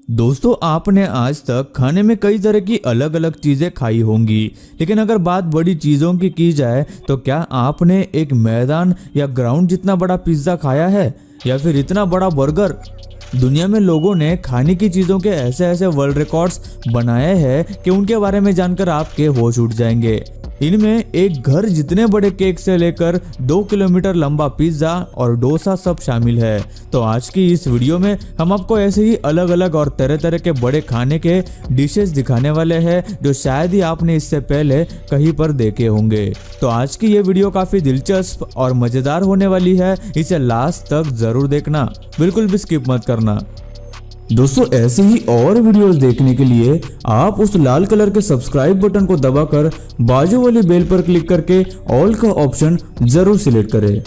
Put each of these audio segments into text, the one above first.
दोस्तों, आपने आज तक खाने में कई तरह की अलग अलग चीजें खाई होंगी, लेकिन अगर बात बड़ी चीजों की जाए तो क्या आपने एक मैदान या ग्राउंड जितना बड़ा पिज्जा खाया है, या फिर इतना बड़ा बर्गर। दुनिया में लोगों ने खाने की चीजों के ऐसे ऐसे वर्ल्ड रिकॉर्ड्स बनाए हैं कि उनके बारे में जानकर आपके होश उड़ जाएंगे। इनमें एक घर जितने बड़े केक से लेकर 2 किलोमीटर लंबा पिज्जा और डोसा सब शामिल है। तो आज की इस वीडियो में हम आपको ऐसे ही अलग अलग और तरह तरह के बड़े खाने के डिशेस दिखाने वाले हैं जो शायद ही आपने इससे पहले कहीं पर देखे होंगे। तो आज की ये वीडियो काफी दिलचस्प और मजेदार होने वाली है, इसे लास्ट तक जरूर देखना, बिल्कुल भी स्किप मत करना। दोस्तों, ऐसे ही और वीडियोस देखने के लिए आप उस लाल कलर के सब्सक्राइब बटन को दबाकर बाजू वाली बेल पर क्लिक करके ऑल का ऑप्शन जरूर सिलेक्ट करें।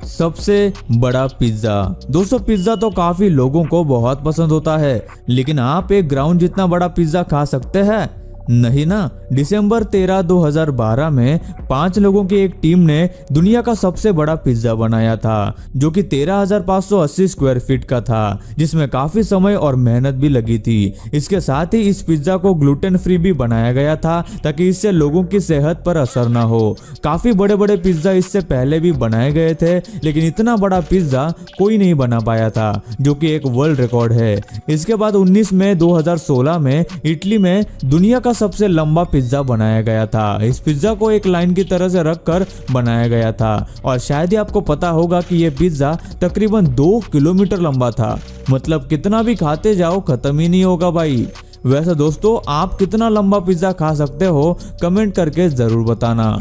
सबसे बड़ा पिज्जा। दोस्तों, पिज्जा तो काफी लोगों को बहुत पसंद होता है, लेकिन आप एक ग्राउंड जितना बड़ा पिज्जा खा सकते हैं? नहीं ना। दिसंबर 13, 2012 में 5 लोगों की एक टीम ने दुनिया का सबसे बड़ा पिज्जा बनाया था, जो कि 13,580 स्क्वायर फीट का था, जिसमें काफी समय और मेहनत भी लगी थी। इसके साथ ही इस पिज्जा को ग्लूटेन फ्री भी बनाया गया था ताकि इससे लोगों की सेहत पर असर न हो। काफी बड़े बड़े पिज्जा इससे पहले भी बनाए गए थे, लेकिन इतना बड़ा पिज्जा कोई नहीं बना पाया था, जो कि एक वर्ल्ड रिकॉर्ड है। इसके बाद 19 मई 2016 में इटली में दुनिया का सबसे लंबा पिज्जा बनाया गया था। इस पिज्जा को एक लाइन की तरह से रखकर बनाया गया था, और शायद ही आपको पता होगा कि यह पिज्जा तकरीबन 2 किलोमीटर लंबा था। मतलब कितना भी खाते जाओ खत्म ही नहीं होगा भाई। वैसे दोस्तों, आप कितना लंबा पिज्जा खा सकते हो कमेंट करके जरूर बताना।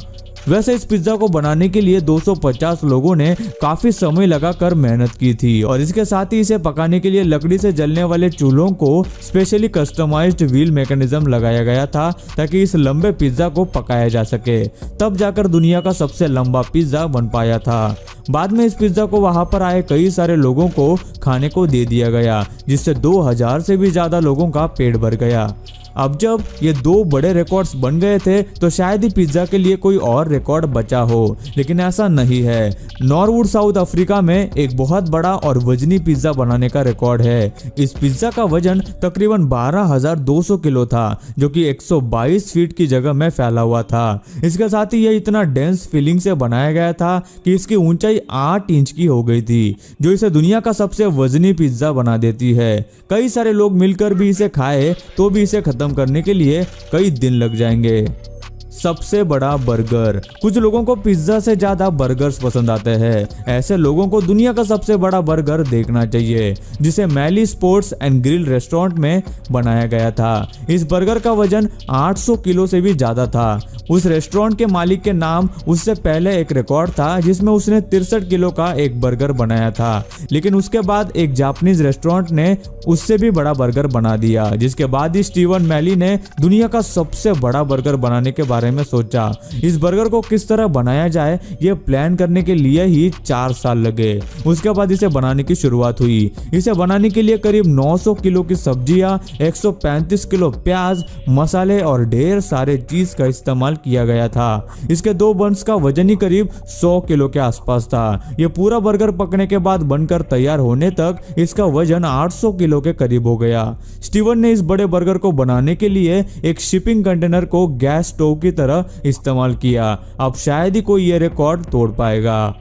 वैसे इस पिज्जा को बनाने के लिए 250 लोगों ने काफी समय लगाकर मेहनत की थी, और इसके साथ ही इसे पकाने के लिए लकड़ी से जलने वाले चूल्हों को स्पेशली कस्टमाइज्ड व्हील मैकेनिज्म लगाया गया था ताकि इस लंबे पिज्जा को पकाया जा सके। तब जाकर दुनिया का सबसे लंबा पिज्जा बन पाया था। बाद में इस पिज्जा को वहां पर आए कई सारे लोगों को खाने को दे दिया गया, जिससे 2000 से भी ज्यादा लोगों का पेट भर गया। अब जब ये 2 बड़े रिकॉर्ड्स बन गए थे तो शायद ही पिज्जा के लिए कोई और रिकॉर्ड बचा हो, लेकिन ऐसा नहीं है। नॉरवुड साउथ अफ्रीका में एक बहुत बड़ा और वजनी पिज्जा बनाने का रिकॉर्ड है। इस पिज्जा का वजन तकरीबन 12,200 किलो था, जो कि 122 फीट की जगह में फैला हुआ था। इसके साथ ही यह इतना डेंस फीलिंग से बनाया गया था कि इसकी ऊंचाई 8 इंच की हो गई थी, जो इसे दुनिया का सबसे वजनी पिज्जा बना देती है। कई सारे लोग मिलकर भी इसे खाए तो भी इसे खत्म करने के लिए कई दिन लग जाएंगे। सबसे बड़ा बर्गर। कुछ लोगों को पिज्जा से ज्यादा बर्गर्स पसंद आते हैं। ऐसे लोगों को दुनिया का सबसे बड़ा बर्गर देखना चाहिए, जिसे मैली स्पोर्ट्स एंड ग्रिल रेस्टोरेंट में बनाया गया था। इस बर्गर का वजन 800 किलो से भी ज्यादा था। उस रेस्टोरेंट के मालिक के नाम उससे पहले एक रिकॉर्ड था जिसमें उसने 63 किलो का एक बर्गर बनाया था, लेकिन उसके बाद एक जापानीज रेस्टोरेंट ने उससे भी बड़ा बर्गर बना दिया, जिसके बाद ही स्टीवन मैली ने दुनिया का सबसे बड़ा बर्गर बनाने के बारे में सोचा। इस बर्गर को किस तरह बनाया जाए ये प्लान करने के लिए ही 4 साल लगे। उसके बाद इसे बनाने की शुरुआत हुई। इसे बनाने के लिए करीब 900 किलो की सब्जियां, 135 किलो प्याज, मसाले और ढेर सारे चीज का इस्तेमाल किया गया था। इसके 2 बन्स का वजन ही करीब 100 किलो के आसपास था। यह पूरा बर्गर पकने के बाद बनकर तैयार होने तक इसका वजन 800 किलो के करीब हो गया। स्टीवन ने इस बड़े बर्गर को बनाने के लिए एक शिपिंग कंटेनर को गैस स्टोव की तरह इस्तेमाल किया। अब शायद ही कोई ये रिकॉर्ड तोड़ पाएगा।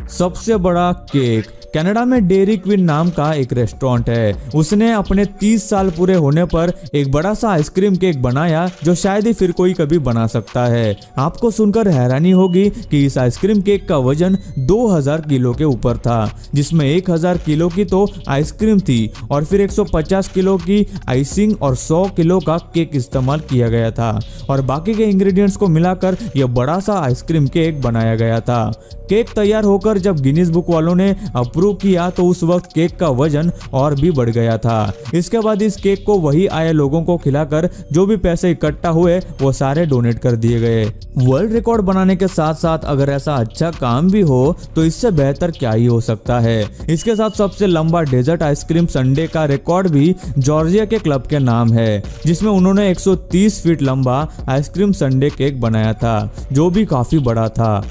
सबसे बड़ा केक। कनाडा में डेयरी क्वीन नाम का एक रेस्टोरेंट है। उसने अपने 30 साल पूरे होने पर एक बड़ा सा आइसक्रीम केक बनाया, जो शायद ही फिर कोई कभी बना सकता है। आपको सुनकर हैरानी होगी कि इस आइसक्रीम केक का वजन 2000 किलो के ऊपर था, जिसमें 1000 किलो की तो आइसक्रीम थी और फिर 150 किलो की आइसिंग और 100 किलो का केक इस्तेमाल किया गया था, और बाकी के इंग्रेडिएंट्स को मिलाकर यह बड़ा सा आइसक्रीम केक बनाया गया था। केक तैयार होकर जब गिनीज बुक वालों ने अप्रूव किया तो उस वक्त केक का वजन और भी बढ़ गया था। इसके बाद इस केक को वही आए लोगों को खिलाकर जो भी पैसे इकट्ठा हुए वो सारे डोनेट कर दिए गए। वर्ल्ड रिकॉर्ड बनाने के साथ साथ अगर ऐसा अच्छा काम भी हो तो इससे बेहतर क्या ही हो सकता है। इसके साथ सबसे लंबा डेजर्ट आइसक्रीम संडे का रिकॉर्ड भी जॉर्जिया के क्लब के नाम है, जिसमें उन्होंने 130 फीट लंबा आइसक्रीम संडे केक बनाया था, जो भी काफी बड़ा था।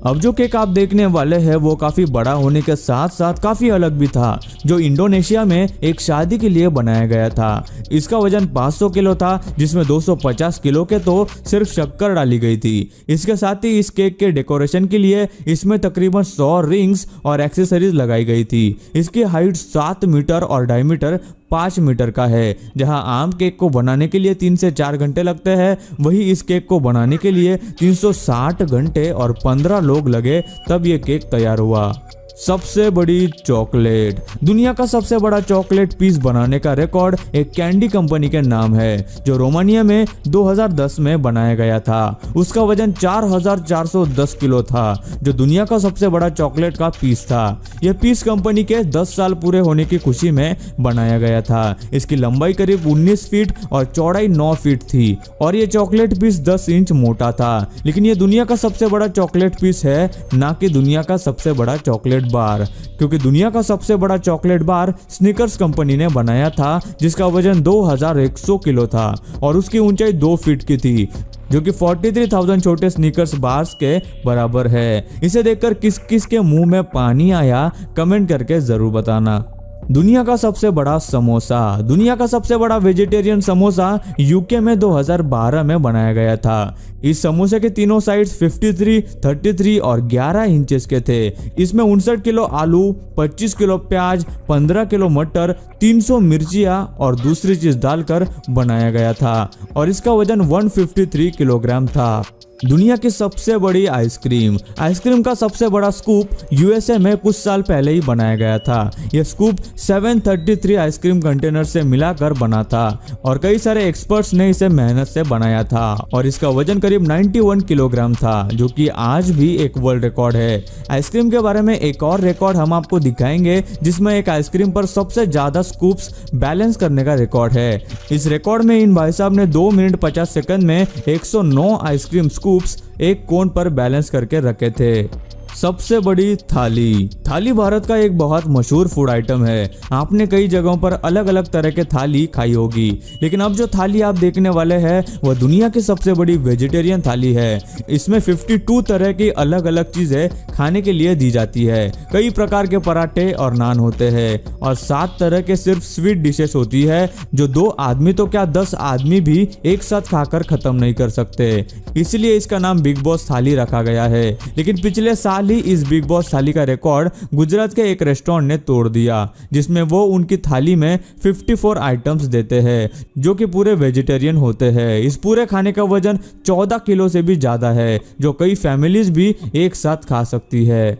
अब जो केक आप देखने वाले हैं वो काफी बड़ा होने के साथ साथ काफी अलग भी था, जो इंडोनेशिया में एक शादी के लिए बनाया गया था। इसका वजन 500 किलो था, जिसमें 250 किलो के तो सिर्फ शक्कर डाली गई थी। इसके साथ ही इस केक के डेकोरेशन के लिए इसमें तकरीबन 100 रिंग्स और एक्सेसरीज लगाई गई थी। इसकी हाइट 7 मीटर और डायमीटर 5 मीटर का है। जहां आम केक को बनाने के लिए 3 से 4 घंटे लगते हैं, वही इस केक को बनाने के लिए 360 घंटे और 15 लोग लगे, तब ये केक तैयार हुआ। सबसे बड़ी चॉकलेट। दुनिया का सबसे बड़ा चॉकलेट पीस बनाने का रिकॉर्ड एक कैंडी कंपनी के नाम है, जो रोमानिया में 2010 में बनाया गया था। उसका वजन 4410 किलो था, जो दुनिया का सबसे बड़ा चॉकलेट का पीस था। यह पीस कंपनी के 10 साल पूरे होने की खुशी में बनाया गया था। इसकी लंबाई करीब 19 फीट और चौड़ाई 9 फीट थी और ये चॉकलेट पीस 10 इंच मोटा था। लेकिन ये दुनिया का सबसे बड़ा चॉकलेट पीस है, ना कि दुनिया का सबसे बड़ा चॉकलेट बार, क्योंकि दुनिया का सबसे बड़ा चॉकलेट बार स्निकर्स कंपनी ने बनाया था, जिसका वजन 2100 किलो था और उसकी ऊंचाई 2 फीट की थी, जो कि 43,000 छोटे स्निकर्स बार्स के बराबर है। इसे देखकर किस किस के मुंह में पानी आया, कमेंट करके जरूर बताना। दुनिया का सबसे बड़ा समोसा। दुनिया का सबसे बड़ा वेजिटेरियन समोसा यूके में 2012 में बनाया गया था। इस समोसे के तीनों साइड्स 53, 33 और 11 इंचेस के थे। इसमें 59 किलो आलू, 25 किलो प्याज, 15 किलो मटर, 300 मिर्चियाँ और दूसरी चीज डालकर बनाया गया था और इसका वजन 153 किलोग्राम था। दुनिया की सबसे बड़ी आइसक्रीम। आइसक्रीम का सबसे बड़ा स्कूप यूएसए में कुछ साल पहले ही बनाया गया था। यह स्कूप 733 आइसक्रीम कंटेनर से मिलाकर बना था और कई सारे एक्सपर्ट्स ने इसे मेहनत से बनाया था और इसका वजन करीब 91 किलोग्राम था, जो कि आज भी एक वर्ल्ड रिकॉर्ड है। आइसक्रीम के बारे में एक और रिकॉर्ड हम आपको दिखाएंगे, जिसमें एक आइसक्रीम पर सबसे ज्यादा स्कूप्स बैलेंस करने का रिकॉर्ड है। इस रिकॉर्ड में इन भाई साहब ने 2 मिनट 50 सेकंड में 109 आइसक्रीम स्कूप्स एक कोन पर बैलेंस करके रखे थे। सबसे बड़ी थाली। थाली भारत का एक बहुत मशहूर फूड आइटम है। आपने कई जगहों पर अलग अलग तरह के थाली खाई होगी, लेकिन अब जो थाली आप देखने वाले हैं वह दुनिया की सबसे बड़ी वेजिटेरियन थाली है। इसमें 52 तरह की अलग अलग चीजें खाने के लिए दी जाती है। कई प्रकार के पराठे और नान होते हैं और 7 तरह के सिर्फ स्वीट डिशेस होती है, जो 2 आदमी तो क्या 10 आदमी भी एक साथ खाकर खत्म नहीं कर सकते। इसलिए इसका नाम बिग बॉस थाली रखा गया है। लेकिन पिछले साल ही इस बिग बॉस थाली का रिकॉर्ड गुजरात के एक रेस्टोरेंट ने तोड़ दिया, जिसमें वो उनकी थाली में 54 आइटम्स देते हैं, जो कि पूरे वेजिटेरियन होते हैं। इस पूरे खाने का वजन 14 किलो से भी ज्यादा है, जो कई फैमिलीज भी एक साथ खा सकती है।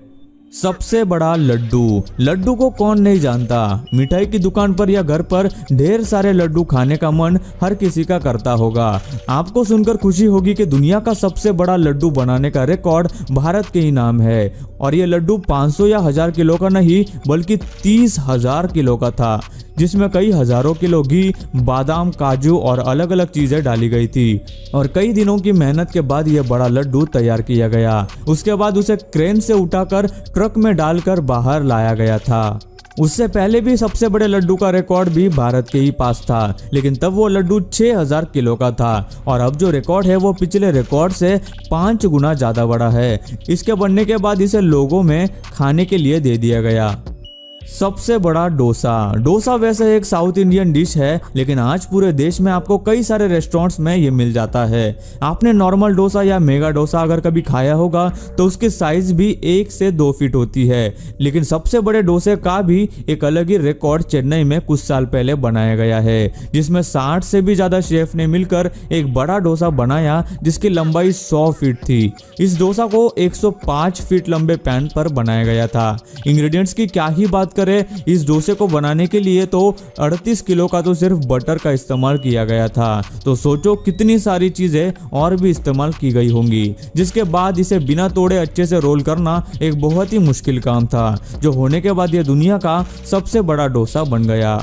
सबसे बड़ा लड्डू। लड्डू को कौन नहीं जानता। मिठाई की दुकान पर या घर पर ढेर सारे लड्डू खाने का मन हर किसी का करता होगा। आपको सुनकर खुशी होगी कि दुनिया का सबसे बड़ा लड्डू बनाने का रिकॉर्ड भारत के ही नाम है और ये लड्डू 500 या 1000 किलो का नहीं, बल्कि 30,000 किलो का था, जिसमें कई हजारों किलो घी, बादाम, काजू और अलग अलग चीजें डाली गई थी और कई दिनों की मेहनत के बाद यह बड़ा लड्डू तैयार किया गया। उसके बाद उसे क्रेन से उठाकर ट्रक में डालकर बाहर लाया गया था। उससे पहले भी सबसे बड़े लड्डू का रिकॉर्ड भी भारत के ही पास था, लेकिन तब वो लड्डू 6000 किलो का था और अब जो रिकॉर्ड है वो पिछले रिकॉर्ड से 5 गुना ज्यादा बड़ा है। इसके बनने के बाद इसे लोगों में खाने के लिए दे दिया गया। सबसे बड़ा डोसा। डोसा वैसे एक साउथ इंडियन डिश है, लेकिन आज पूरे देश में आपको कई सारे रेस्टोरेंट्स में ये मिल जाता है। आपने नॉर्मल डोसा या मेगा डोसा अगर कभी खाया होगा तो उसकी साइज भी 1 से 2 फीट होती है, लेकिन सबसे बड़े डोसे का भी एक अलग ही रिकॉर्ड चेन्नई में कुछ साल पहले बनाया गया है, जिसमें 60 से भी ज्यादा शेफ ने मिलकर एक बड़ा डोसा बनाया जिसकी लंबाई 100 फीट थी। इस डोसा को 105 फीट लंबे पैन पर बनाया गया था। इंग्रेडिएंट्स की क्या ही बात करें, इस डोसे को बनाने के लिए तो 38 किलो का तो सिर्फ बटर का इस्तेमाल किया गया था। तो सोचो कितनी सारी चीजें और भी इस्तेमाल की गई होंगी, जिसके बाद इसे बिना तोड़े अच्छे से रोल करना एक बहुत ही मुश्किल काम था, जो होने के बाद यह दुनिया का सबसे बड़ा डोसा बन गया।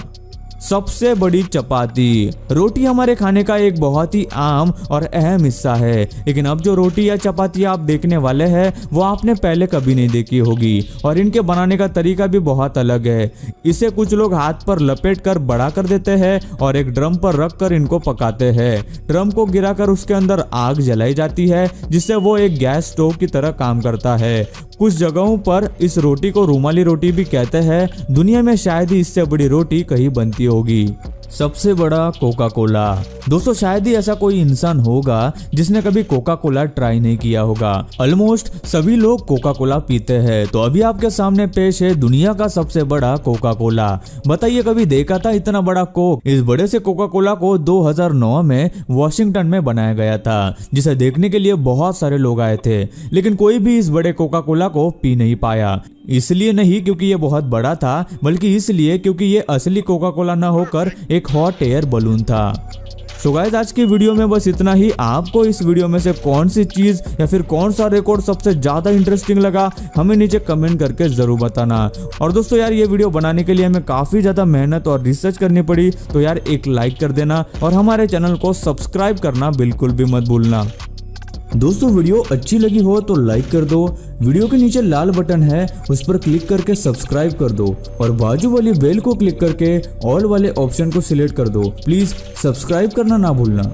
सबसे बड़ी चपाती। रोटी हमारे खाने का एक बहुत ही आम और अहम हिस्सा है, लेकिन अब जो रोटी या चपाती आप देखने वाले हैं वो आपने पहले कभी नहीं देखी होगी और इनके बनाने का तरीका भी बहुत अलग है। इसे कुछ लोग हाथ पर लपेट कर बड़ा कर देते हैं और एक ड्रम पर रख कर इनको पकाते हैं। ड्रम को गिराकर उसके अंदर आग जलाई जाती है, जिससे वो एक गैस स्टोव की तरह काम करता है। कुछ जगहों पर इस रोटी को रुमाली रोटी भी कहते हैं। दुनिया में शायद ही इससे बड़ी रोटी कहीं बनती होगी। सबसे बड़ा कोका कोला। दोस्तों शायद ही ऐसा कोई इंसान होगा जिसने कभी कोका कोला ट्राई नहीं किया होगा। ऑलमोस्ट सभी लोग कोका कोला पीते हैं। तो अभी आपके सामने पेश है दुनिया का सबसे बड़ा कोका कोला। बताइए कभी देखा था इतना बड़ा कोक? इस बड़े से कोका कोला को 2009 में वॉशिंगटन में बनाया गया था, जिसे देखने के लिए बहुत सारे लोग आए थे, लेकिन कोई भी इस बड़े कोका कोला को पी नहीं पाया। इसलिए नहीं क्योंकि ये बहुत बड़ा था, बल्कि इसलिए क्योंकि ये असली कोका कोला न होकर एक हॉट एयर बलून था। सो गाइस आज की वीडियो में बस इतना ही। आपको इस वीडियो में से कौन सी चीज या फिर कौन सा रिकॉर्ड सबसे ज्यादा इंटरेस्टिंग लगा, हमें नीचे कमेंट करके जरूर बताना। और दोस्तों यार ये वीडियो बनाने के लिए हमें काफी ज्यादा मेहनत और रिसर्च करनी पड़ी, तो यार एक लाइक कर देना और हमारे चैनल को सब्सक्राइब करना बिल्कुल भी मत भूलना। दोस्तों वीडियो अच्छी लगी हो तो लाइक कर दो। वीडियो के नीचे लाल बटन है, उस पर क्लिक करके सब्सक्राइब कर दो और बाजू वाली बेल को क्लिक करके ऑल वाले ऑप्शन को सिलेक्ट कर दो। प्लीज सब्सक्राइब करना ना भूलना।